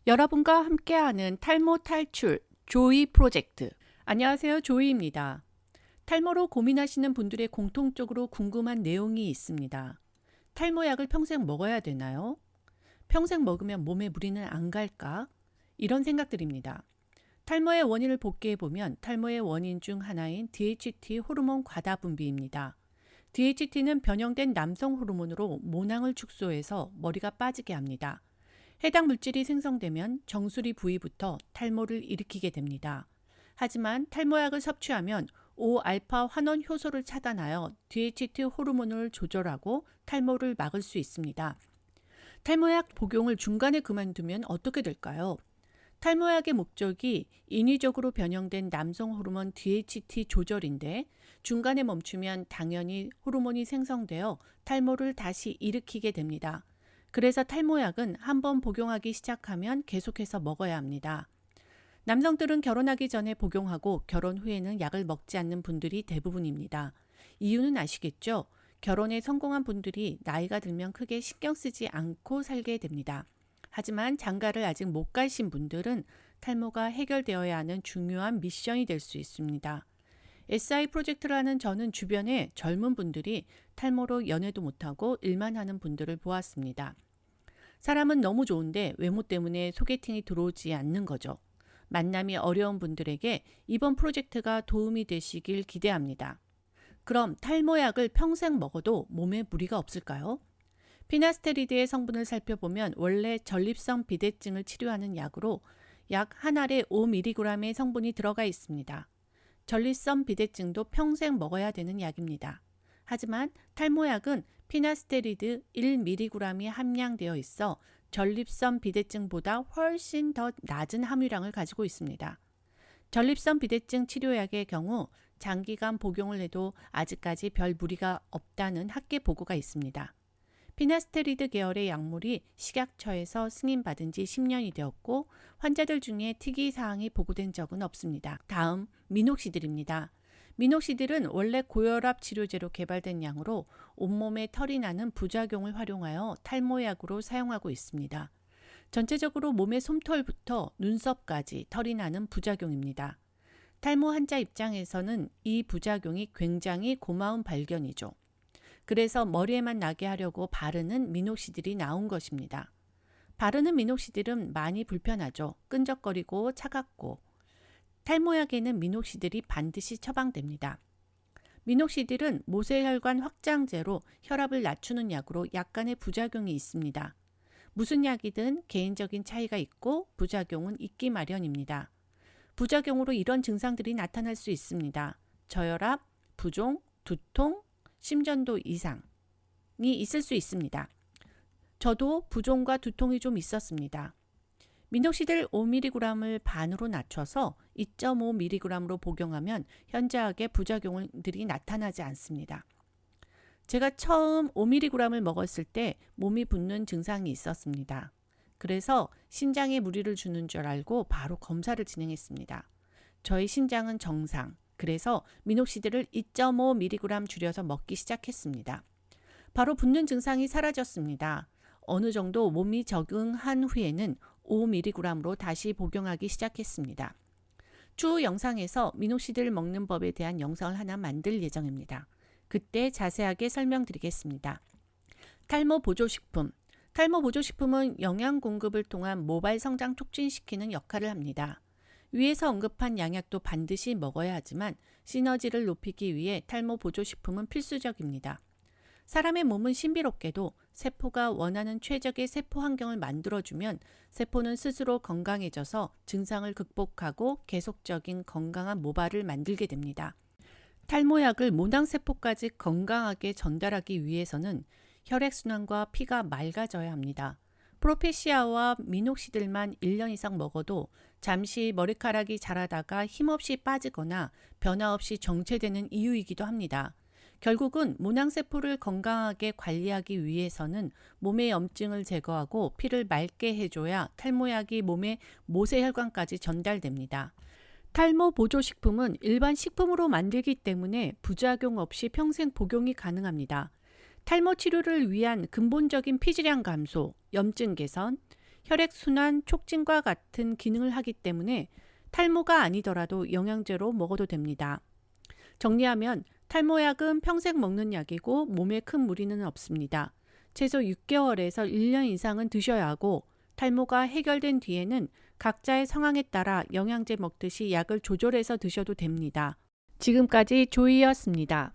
여러분과 함께하는 탈모 탈출 조이 프로젝트. 안녕하세요, 조이입니다. 탈모로 고민하시는 분들의 공통적으로 궁금한 내용이 있습니다. 탈모약을 평생 먹어야 되나요? 평생 먹으면 몸에 무리는 안 갈까? 이런 생각들입니다. 탈모의 원인을 복귀해보면 탈모의 원인 중 하나인 DHT 호르몬 과다 분비입니다. DHT는 변형된 남성 호르몬으로 모낭을 축소해서 머리가 빠지게 합니다. 해당 물질이 생성되면 정수리 부위부터 탈모를 일으키게 됩니다. 하지만 탈모약을 섭취하면 5알파 환원 효소를 차단하여 DHT 호르몬을 조절하고 탈모를 막을 수 있습니다. 탈모약 복용을 중간에 그만두면 어떻게 될까요? 탈모약의 목적이 인위적으로 변형된 남성 호르몬 DHT 조절인데 중간에 멈추면 당연히 호르몬이 생성되어 탈모를 다시 일으키게 됩니다. 그래서 탈모약은 한번 복용하기 시작하면 계속해서 먹어야 합니다. 남성들은 결혼하기 전에 복용하고 결혼 후에는 약을 먹지 않는 분들이 대부분입니다. 이유는 아시겠죠? 결혼에 성공한 분들이 나이가 들면 크게 신경 쓰지 않고 살게 됩니다. 하지만 장가를 아직 못 가신 분들은 탈모가 해결되어야 하는 중요한 미션이 될 수 있습니다. SI 프로젝트를 하는 저는 주변에 젊은 분들이 탈모로 연애도 못하고 일만 하는 분들을 보았습니다. 사람은 너무 좋은데 외모 때문에 소개팅이 들어오지 않는 거죠. 만남이 어려운 분들에게 이번 프로젝트가 도움이 되시길 기대합니다. 그럼 탈모약을 평생 먹어도 몸에 무리가 없을까요? 피나스테리드의 성분을 살펴보면 원래 전립선 비대증을 치료하는 약으로 약 한 알에 5mg의 성분이 들어가 있습니다. 전립선 비대증도 평생 먹어야 되는 약입니다. 하지만 탈모약은 피나스테리드 1mg이 함량되어 있어 전립선 비대증보다 훨씬 더 낮은 함유량을 가지고 있습니다. 전립선 비대증 치료약의 경우 장기간 복용을 해도 아직까지 별 무리가 없다는 학계 보고가 있습니다. 피나스테리드 계열의 약물이 식약처에서 승인받은 지 10년이 되었고 환자들 중에 특이사항이 보고된 적은 없습니다. 다음 미녹시딜입니다. 미녹시딜은 원래 고혈압 치료제로 개발된 약으로 온몸에 털이 나는 부작용을 활용하여 탈모약으로 사용하고 있습니다. 전체적으로 몸의 솜털부터 눈썹까지 털이 나는 부작용입니다. 탈모 환자 입장에서는 이 부작용이 굉장히 고마운 발견이죠. 그래서 머리에만 나게 하려고 바르는 미녹시딜이 나온 것입니다. 바르는 미녹시딜은 많이 불편하죠. 끈적거리고 차갑고. 탈모약에는 미녹시딜이 반드시 처방됩니다. 미녹시딜은 모세혈관 확장제로 혈압을 낮추는 약으로 약간의 부작용이 있습니다. 무슨 약이든 개인적인 차이가 있고 부작용은 있기 마련입니다. 부작용으로 이런 증상들이 나타날 수 있습니다. 저혈압, 부종, 두통, 심전도 이상이 있을 수 있습니다. 저도 부종과 두통이 좀 있었습니다. 미녹시딜 5mg을 반으로 낮춰서 2.5mg로 복용하면 현저하게 부작용들이 나타나지 않습니다. 제가 처음 5mg을 먹었을 때 몸이 붓는 증상이 있었습니다. 그래서 신장에 무리를 주는 줄 알고 바로 검사를 진행했습니다. 저희 신장은 정상, 그래서 미녹시딜을 2.5mg 줄여서 먹기 시작했습니다. 바로 붓는 증상이 사라졌습니다. 어느 정도 몸이 적응한 후에는 5mg로 다시 복용하기 시작했습니다. 추후 영상에서 미녹시딜 먹는 법에 대한 영상을 하나 만들 예정입니다. 그때 자세하게 설명드리겠습니다. 탈모 보조식품. 탈모 보조식품은 영양 공급을 통한 모발 성장 촉진시키는 역할을 합니다. 위에서 언급한 양약도 반드시 먹어야 하지만 시너지를 높이기 위해 탈모 보조식품은 필수적입니다. 사람의 몸은 신비롭게도 세포가 원하는 최적의 세포 환경을 만들어주면 세포는 스스로 건강해져서 증상을 극복하고 계속적인 건강한 모발을 만들게 됩니다. 탈모약을 모낭세포까지 건강하게 전달하기 위해서는 혈액순환과 피가 맑아져야 합니다. 프로페시아와 미녹시딜만 1년 이상 먹어도 잠시 머리카락이 자라다가 힘없이 빠지거나 변화 없이 정체되는 이유이기도 합니다. 결국은 모낭세포를 건강하게 관리하기 위해서는 몸의 염증을 제거하고 피를 맑게 해줘야 탈모약이 몸의 모세혈관까지 전달됩니다. 탈모 보조식품은 일반 식품으로 만들기 때문에 부작용 없이 평생 복용이 가능합니다. 탈모 치료를 위한 근본적인 피지량 감소, 염증 개선, 혈액순환 촉진과 같은 기능을 하기 때문에 탈모가 아니더라도 영양제로 먹어도 됩니다. 정리하면 탈모약은 평생 먹는 약이고 몸에 큰 무리는 없습니다. 최소 6개월에서 1년 이상은 드셔야 하고 탈모가 해결된 뒤에는 각자의 상황에 따라 영양제 먹듯이 약을 조절해서 드셔도 됩니다. 지금까지 조이였습니다.